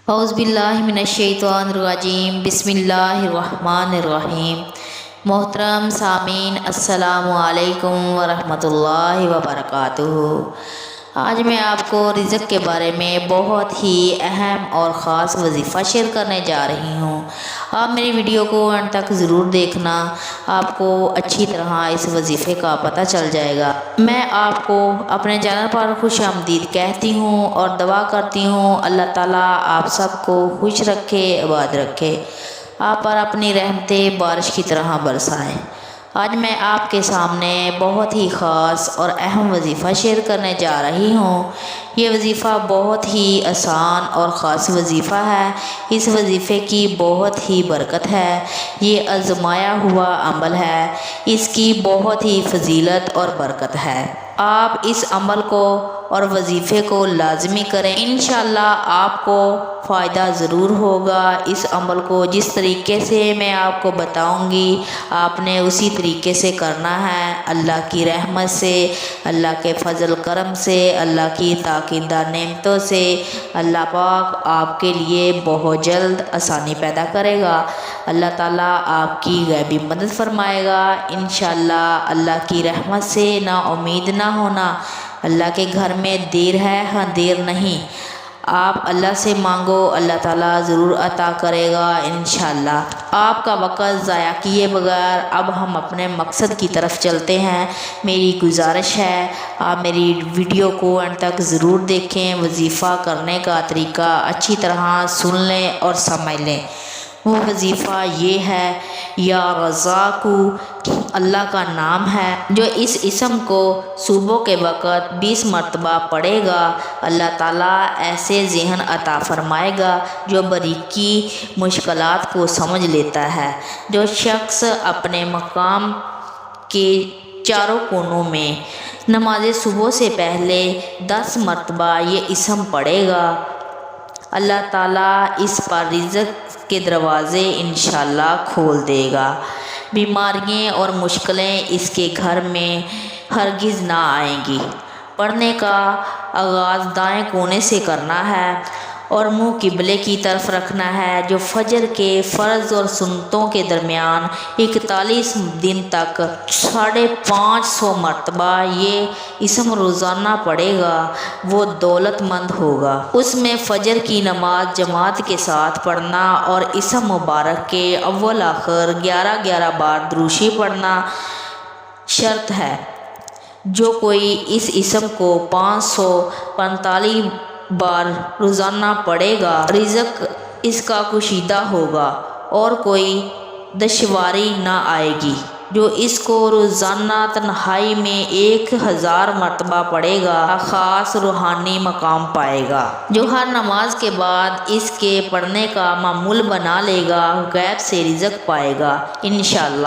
اعوذ باللہ من الشیطان الرجیم، بسم اللہ الرحمن الرحیم۔ محترم سامعین، السلام علیکم ورحمۃ اللہ وبرکاتہ۔ آج میں آپ کو رزق کے بارے میں بہت ہی اہم اور خاص وظیفہ شیئر کرنے جا رہی ہوں۔ آپ میری ویڈیو کو انڈ تک ضرور دیکھنا، آپ کو اچھی طرح اس وظیفے کا پتہ چل جائے گا۔ میں آپ کو اپنے چینل پر خوش آمدید کہتی ہوں اور دعا کرتی ہوں اللہ تعالیٰ آپ سب کو خوش رکھے، آباد رکھے، آپ پر اپنی رحمتیں بارش کی طرح برسائے۔ آج میں آپ کے سامنے بہت ہی خاص اور اہم وظیفہ شیئر کرنے جا رہی ہوں۔ یہ وظیفہ بہت ہی آسان اور خاص وظیفہ ہے۔ اس وظیفے کی بہت ہی برکت ہے۔ یہ آزمایا ہوا عمل ہے، اس کی بہت ہی فضیلت اور برکت ہے۔ آپ اس عمل کو اور وظیفے کو لازمی کریں، انشاءاللہ آپ کو فائدہ ضرور ہوگا۔ اس عمل کو جس طریقے سے میں آپ کو بتاؤں گی آپ نے اسی طریقے سے کرنا ہے۔ اللہ کی رحمت سے، اللہ کے فضل کرم سے، اللہ کی تاکیدہ نعمتوں سے اللہ پاک آپ کے لیے بہت جلد آسانی پیدا کرے گا۔ اللہ تعالیٰ آپ کی غیبی مدد فرمائے گا انشاءاللہ۔ اللہ کی رحمت سے نا امید نہ ہونا۔ اللہ کے گھر میں دیر ہے ہاں دیر نہیں۔ آپ اللہ سے مانگو، اللہ تعالیٰ ضرور عطا کرے گا انشاءاللہ۔ آپ کا وقت ضائع کیے بغیر اب ہم اپنے مقصد کی طرف چلتے ہیں۔ میری گزارش ہے آپ میری ویڈیو کو انڈ تک ضرور دیکھیں، وظیفہ کرنے کا طریقہ اچھی طرح سن لیں اور سمجھ لیں۔ وہ وظیفہ یہ ہے، یا رزاق، اللہ کا نام ہے جو اس اسم کو صبح کے وقت 20 مرتبہ پڑھے گا اللہ تعالیٰ ایسے ذہن عطا فرمائے گا جو باریکی مشکلات کو سمجھ لیتا ہے۔ جو شخص اپنے مقام کے چاروں کونوں میں نماز صبح سے پہلے 10 مرتبہ یہ اسم پڑھے گا اللہ تعالیٰ اس پر رزق کے دروازے انشاءاللہ کھول دے گا۔ بیماریاں اور مشکلیں اس کے گھر میں ہرگز نہ آئیں گی۔ پڑھنے کا آغاز دائیں کونے سے کرنا ہے اور منہ قبلے کی طرف رکھنا ہے۔ جو فجر کے فرض اور سنتوں کے درمیان 41 دن تک 550 مرتبہ یہ اسم روزانہ پڑھے گا وہ دولت مند ہوگا۔ اس میں فجر کی نماز جماعت کے ساتھ پڑھنا اور اسم مبارک کے اول آخر 11 بار درود شریف پڑھنا شرط ہے۔ جو کوئی اس اسم کو 545 بار روزانہ پڑھے گا رزق اس کا کشیدہ ہوگا اور کوئی دشواری نہ آئے گی۔ جو اس کو روزانہ تنہائی میں 1000 مرتبہ پڑھے گا خاص روحانی مقام پائے گا۔ جو ہر نماز کے بعد اس کے پڑھنے کا معمول بنا لے گا غیب سے رزق پائے گا انشاءاللہ۔